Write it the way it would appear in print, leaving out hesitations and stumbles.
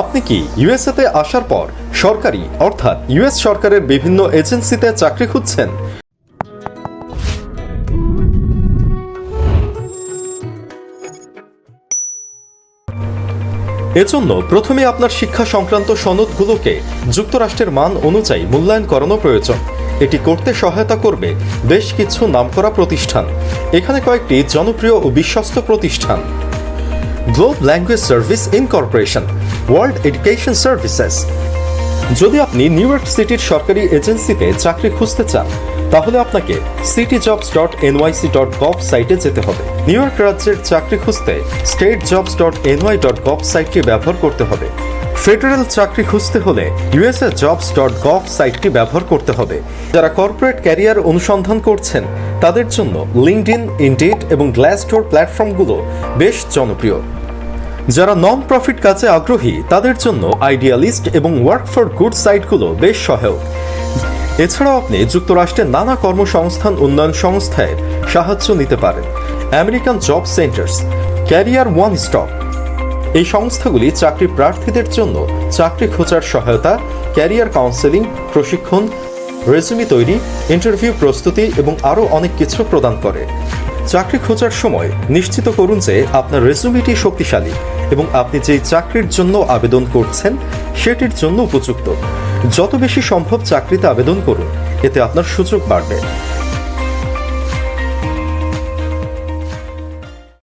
আপনি কি ইউএসএতে আসার পর সরকারি অর্থাৎ ইউএস সরকারের বিভিন্ন এজেন্সিতে চাকরি খুঁজছেন? এজন্য প্রথমে আপনার শিক্ষা সংক্রান্ত সনদগুলোকে যুক্তরাষ্ট্রের মান অনুযায়ী মূল্যায়ন করানো প্রয়োজন। এটি করতে সহায়তা করবে বেশ কিছু নামকরা প্রতিষ্ঠান। এখানে কয়েকটি জনপ্রিয় ও বিশ্বস্ত প্রতিষ্ঠান: globe language service incorporation, world education services. যদি আপনি নিউ ইয়র্ক সিটির সরকারি এজেন্সিতে চাকরি খুঁজতে চান, তাহলে আপনাকে cityjobs.nyc.gov সাইটে যেতে হবে। নিউ ইয়র্ক রাজ্যের চাকরি খুঁজতে statejobs.ny.gov সাইটটি ব্যবহার করতে হবে। ফেডারেল চাকরি খুঁজতে হলে usajobs.gov সাইটটি ব্যবহার করতে হবে। যারা কর্পোরেট ক্যারিয়ার অনুসন্ধান করছেন, তাদের জন্য লিঙ্কডইন, ইনডিড এবং গ্ল্যাসডোর প্ল্যাটফর্মগুলো বেশ জনপ্রিয়। যারা নন প্রফিট কাজে আগ্রহী, তাদের জন্য আইডিয়ালিস্ট এবং ওয়ার্ক ফর গুড সাইটগুলো বেশ সহায়ক। এছাড়াও আপনি যুক্তরাষ্ট্রের নানা কর্মসংস্থান উন্নয়ন সংস্থায় সাহায্য নিতে পারেন। American job centres, career one stop, এই সংস্থাগুলি চাকরি প্রার্থীদের জন্য চাকরি খোঁজার সহায়তা, ক্যারিয়ার কাউন্সেলিং, প্রশিক্ষণ, রেজুমি তৈরি, ইন্টারভিউ প্রস্তুতি এবং আরও অনেক কিছু প্রদান করে। চাকরি খোঁজার সময় নিশ্চিত করুন যে আপনার রেজুমিটি শক্তিশালী এবং আপনি যেই চাকরির জন্য আবেদন করছেন সেটির জন্য উপযুক্ত। যত বেশি সম্ভব চাকরিতে আবেদন করুন, এতে আপনার সুযোগ বাড়বে।